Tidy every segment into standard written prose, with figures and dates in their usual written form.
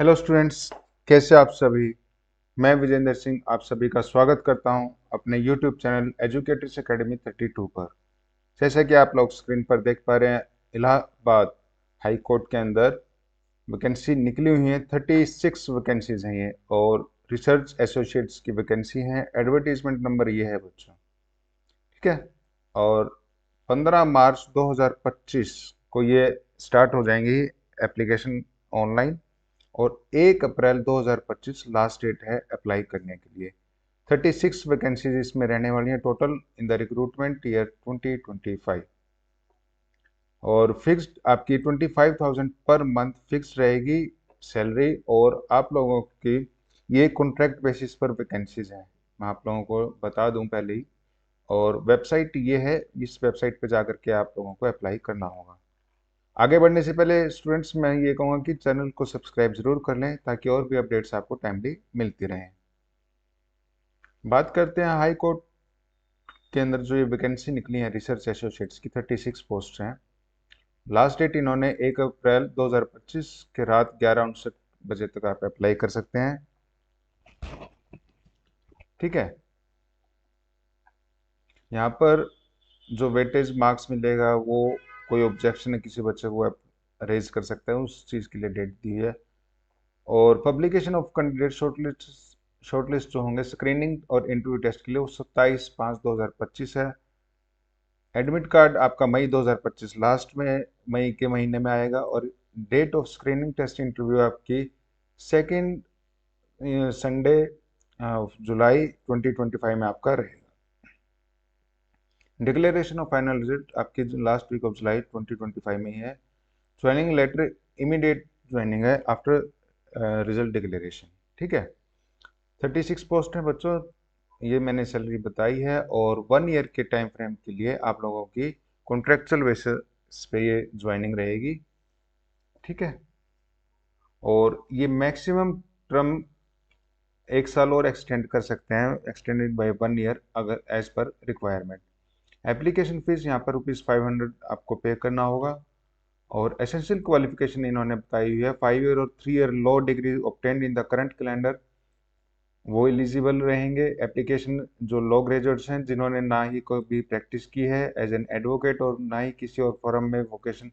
Hello students, कैसे आप सभी। मैं विजेंद्र सिंह आप सभी का स्वागत करता हूं अपने यूट्यूब चैनल एजुकेटर्स एकेडमी 32 पर। जैसा कि आप लोग स्क्रीन पर देख पा रहे हैं, इलाहाबाद हाई कोर्ट के अंदर वैकेंसी निकली हुई है। 36 वैकेंसीज हैं ये, और रिसर्च एसोसिएट्स की वैकेंसी है। एडवर्टीजमेंट नंबर ये है बच्चों, ठीक है। और 15 मार्च 2025 को ये स्टार्ट हो जाएंगी एप्लीकेशन ऑनलाइन, और 1 अप्रैल 2025 लास्ट डेट है अप्लाई करने के लिए। 36 वैकेंसीज इसमें रहने वाली हैं total in the recruitment year 2025। और फिक्स्ड आपकी 25,000 पर मंथ फिक्स रहेगी सैलरी। और आप लोगों की ये कॉन्ट्रैक्ट बेसिस पर वैकेंसीज हैं, मैं आप लोगों को बता दूं पहले ही। और वेबसाइट ये है, इस वेबसाइट पे जाकर के आप लोगों को अप्लाई करना होगा। आगे बढ़ने से पहले स्टूडेंट्स, मैं ये कहूँगा कि चैनल को सब्सक्राइब जरूर कर लें ताकि और भी अपडेट्स आपको टाइमली मिलती रहें। बात करते हैं हाई कोर्ट के अंदर जो ये वैकेंसी निकली है रिसर्च एसोसिएट्स की, 36 पोस्ट हैं। लास्ट डेट इन्होंने 1 अप्रैल 2025 के रात 11:59 बजे तक आप अप्लाई कर सकते हैं, ठीक है। यहाँ पर जो वेटेज मार्क्स मिलेगा वो, कोई ऑब्जेक्शन है किसी बच्चे को रेज कर सकता है, उस चीज़ के लिए डेट दी है। और पब्लिकेशन ऑफ कैंडिडेट शॉर्टलिस्ट जो होंगे स्क्रीनिंग और इंटरव्यू टेस्ट के लिए, वो 27/5/2025 है। एडमिट कार्ड आपका मई 2025 लास्ट में, मई के महीने में आएगा। और date of screening test interview आपकी सेकेंड संडे जुलाई 2025 में आपका रहेगा। डिक्लेरेशन ऑफ फाइनल रिजल्ट आपकी लास्ट वीक ऑफ जुलाई 2025 में ही है। ज्वाइनिंग लेटर इमीडिएट ज्वाइनिंग है आफ्टर रिजल्ट डिक्लेरेशन, ठीक है। 36 पोस्ट है बच्चों, ये मैंने सैलरी बताई है। और 1 ईयर के टाइम फ्रेम के लिए आप लोगों की कॉन्ट्रेक्चुअल बेसिस पे ये ज्वाइनिंग रहेगी, ठीक है। और ये मैक्सिमम टर्म 1 साल और एक्सटेंड कर सकते हैं, एक्सटेंडेड बाय 1 ईयर अगर as per requirement. Application fees यहाँ पर ₹500 आपको पे करना होगा। और एसेंशियल क्वालिफिकेशन इन्होंने बताई हुई है, 5 ईयर और 3 year law degree obtained in the current calendar, वो एलिजिबल रहेंगे। एप्लीकेशन जो लॉ ग्रेजुएट्स हैं जिन्होंने ना ही कोई भी प्रैक्टिस की है एज एन एडवोकेट और ना ही किसी और फर्म में वोकेशन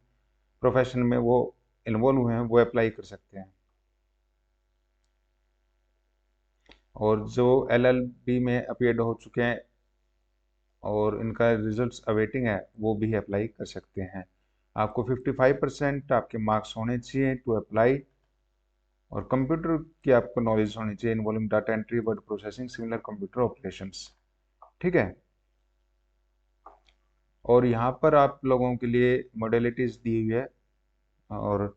प्रोफेशन में वो इन्वॉल्व हुए हैं, वो अप्लाई कर सकते हैं। और जो LLB में अपीयर्ड हो चुके हैं और इनका रिजल्ट्स अवेटिंग है, वो भी अप्लाई कर सकते हैं। आपको 55% आपके मार्क्स होने चाहिए टू अप्लाई। और कंप्यूटर की आपको नॉलेज होनी चाहिए involving data entry, word processing, similar computer operations, ठीक है। और यहाँ पर आप लोगों के लिए मॉडलिटीज दी हुई है। और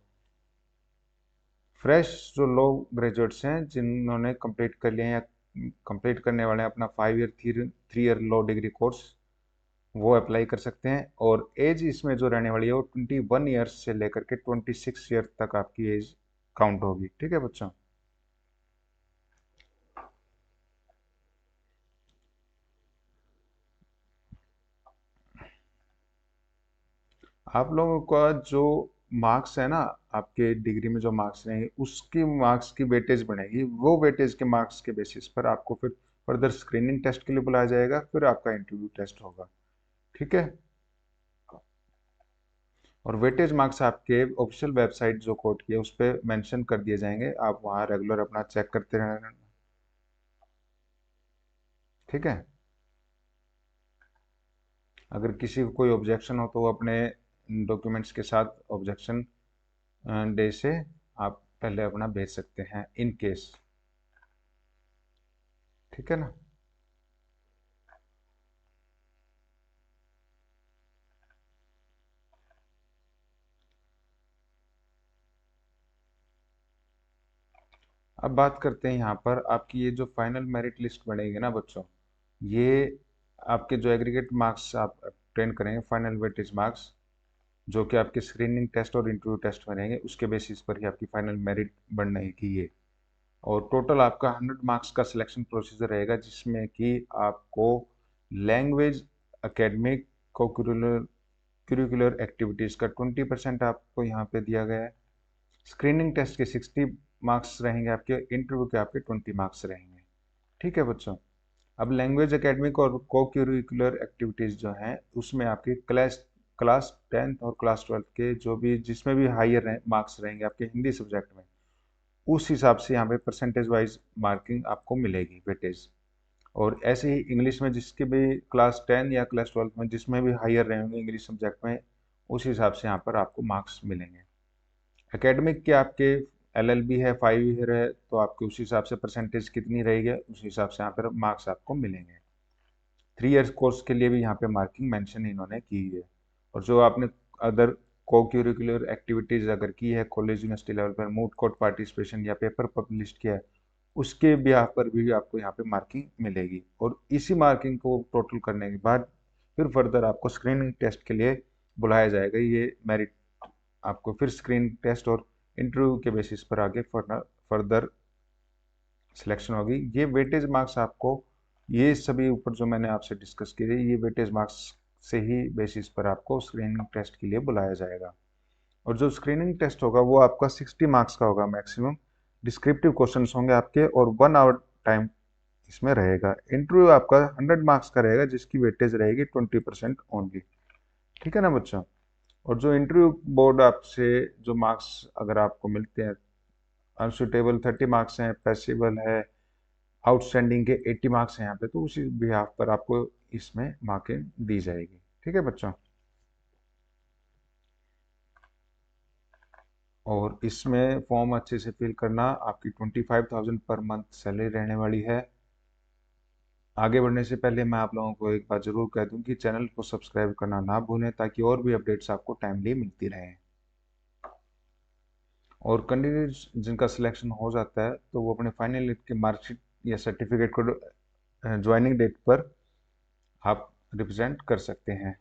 फ्रेश जो लोग ग्रेजुएट्स हैं जिन्होंने कंप्लीट कर लिए हैं या कंप्लीट करने वाले हैं अपना 5 year 3 year law degree course, वो अप्लाई कर सकते हैं। और एज इसमें जो रहने वाली है वो 21 ईयर्स से लेकर के 26 ईयर तक आपकी एज काउंट होगी, ठीक है बच्चों। आप लोगों का जो मार्क्स है ना, आपके डिग्री में जो मार्क्स रहेंगे उसकी मार्क्स की वेटेज बनेगी। वो वेटेज के मार्क्स के बेसिस पर आपको फिर फर्दर स्क्रीनिंग टेस्ट के लिए बुलाया जाएगा, फिर आपका इंटरव्यू टेस्ट होगा, ठीक है। और वेटेज मार्क्स आपके ऑफिशियल वेबसाइट जो कोर्ट की है उस पर मेंशन कर दिए जाएंगे, आप वहाँ रेगुलर अपना चेक करते रहना, ठीक है। अगर किसी को कोई ऑब्जेक्शन हो तो वो अपने डॉक्यूमेंट्स के साथ ऑब्जेक्शन डे से आप पहले अपना भेज सकते हैं इन केस, ठीक है ना। अब बात करते हैं यहाँ पर आपकी ये जो फाइनल मेरिट लिस्ट बनेगी ना बच्चों, ये आपके जो एग्रीगेट मार्क्स आप obtain करेंगे, फाइनल वेटेज मार्क्स जो कि आपके स्क्रीनिंग टेस्ट और इंटरव्यू टेस्ट में रहेंगे, उसके बेसिस पर ही आपकी फाइनल मेरिट बनने की ये। और टोटल आपका 100 मार्क्स का सिलेक्शन प्रोसीजर रहेगा, जिसमें कि आपको लैंग्वेज, एकेडमिक, करिकुलर एक्टिविटीज़ का 20% आपको यहाँ पे दिया गया है। स्क्रीनिंग टेस्ट के मार्क्स रहेंगे आपके, इंटरव्यू के आपके 20 मार्क्स रहेंगे। ठीक है बच्चों। अब लैंग्वेज एकेडमिक और को करिकुलर एक्टिविटीज़ जो हैं उसमें आपके क्लास क्लास 10th और क्लास 12th के जो भी जिसमें भी हायर मार्क्स रहेंगे आपके हिंदी सब्जेक्ट में, उस हिसाब से यहाँ पे परसेंटेज वाइज मार्किंग आपको मिलेगी वेटेज। और ऐसे ही इंग्लिश में जिसके भी क्लास 10 या क्लास 12 में जिसमें भी हायर रहेंगे इंग्लिश सब्जेक्ट में, उस हिसाब से यहाँ पर आपको मार्क्स मिलेंगे। एकेडमिक के आपके एलएलबी है 5 ईयर है, तो आपके उस हिसाब से परसेंटेज कितनी रहेगी उस हिसाब से यहाँ पर मार्क्स आपको मिलेंगे। 3 ईयर्स कोर्स के लिए भी यहाँ पे मार्किंग मेंशन इन्होंने की है। और जो आपने अदर को करिकुलर एक्टिविटीज अगर की है कॉलेज यूनिवर्सिटी लेवल पर, मूट कोर्ट पार्टिसिपेशन या पेपर पब्लिश किया है, उसके ब्याह पर भी आपको यहाँ पे मार्किंग मिलेगी। और इसी मार्किंग को टोटल करने के बाद फिर फर्दर आपको स्क्रीनिंग टेस्ट के लिए बुलाया जाएगा। ये मेरिट आपको फिर स्क्रीनिंग टेस्ट और इंटरव्यू के बेसिस पर आगे फर्दर सिलेक्शन होगी। ये वेटेज मार्क्स आपको, ये सभी ऊपर जो मैंने आपसे डिस्कस किए ये वेटेज मार्क्स से ही बेसिस पर आपको स्क्रीनिंग टेस्ट के लिए बुलाया जाएगा। और जो स्क्रीनिंग टेस्ट होगा वो आपका 60 मार्क्स का होगा मैक्सिमम। डिस्क्रिप्टिव क्वेश्चंस होंगे आपके और 1 आवर टाइम इसमें रहेगा। इंटरव्यू आपका 100 मार्क्स का रहेगा जिसकी वेटेज रहेगी 20% ओनली। ठीक है ना बच्चों। और जो इंटरव्यू बोर्ड आपसे जो मार्क्स अगर आपको मिलते हैं, अनसुटेबल 30 मार्क्स हैं, पैसिबल है, आउटस्टैंडिंग के 80 मार्क्स हैं यहाँ पे, तो उसी बिहाफ पर आपको इसमें मार्किंग दी जाएगी। ठीक है बच्चों। और इसमें फॉर्म अच्छे से फिल करना। आपकी 25,000 पर मंथ सैलरी रहने वाली है। आगे बढ़ने से पहले मैं आप लोगों को एक बात जरूर कह दूं कि चैनल को सब्सक्राइब करना ना भूलें ताकि और भी अपडेट्स आपको टाइमली मिलती रहें। और कैंडिडेट्स जिनका सिलेक्शन हो जाता है तो वो अपने फाइनल ईयर की मार्कशीट या सर्टिफिकेट को ज्वाइनिंग डेट पर आप रिप्रेजेंट कर सकते हैं।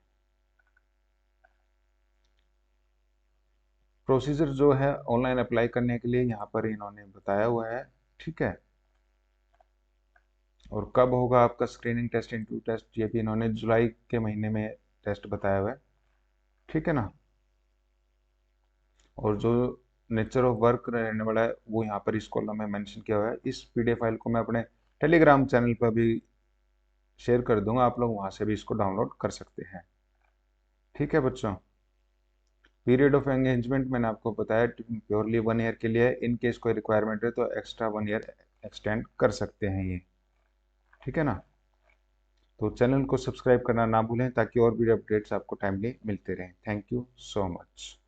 प्रोसीजर जो है ऑनलाइन अप्लाई करने के लिए यहाँ पर इन्होंने बताया हुआ है। ठीक है। और कब होगा आपका स्क्रीनिंग टेस्ट, इंटरव्यू टेस्ट, ये भी इन्होंने जुलाई के महीने में टेस्ट बताया हुआ है। ठीक है ना। और जो नेचर ऑफ वर्क रहने वाला है वो यहाँ पर इस कॉलम में मेंशन किया हुआ है। इस पीडीएफ फाइल को मैं अपने टेलीग्राम चैनल पर भी शेयर कर दूंगा, आप लोग वहाँ से भी इसको डाउनलोड कर सकते हैं। ठीक है बच्चों। पीरियड ऑफ एंगेजमेंट मैंने आपको बताया प्योरली 1 ईयर के लिए। इन केस कोई रिक्वायरमेंट है तो एक्स्ट्रा 1 ईयर एक्सटेंड कर सकते हैं ये। ठीक है ना। तो चैनल को सब्सक्राइब करना ना भूलें ताकि और भी अपडेट्स आपको टाइमली मिलते रहें। Thank you so much.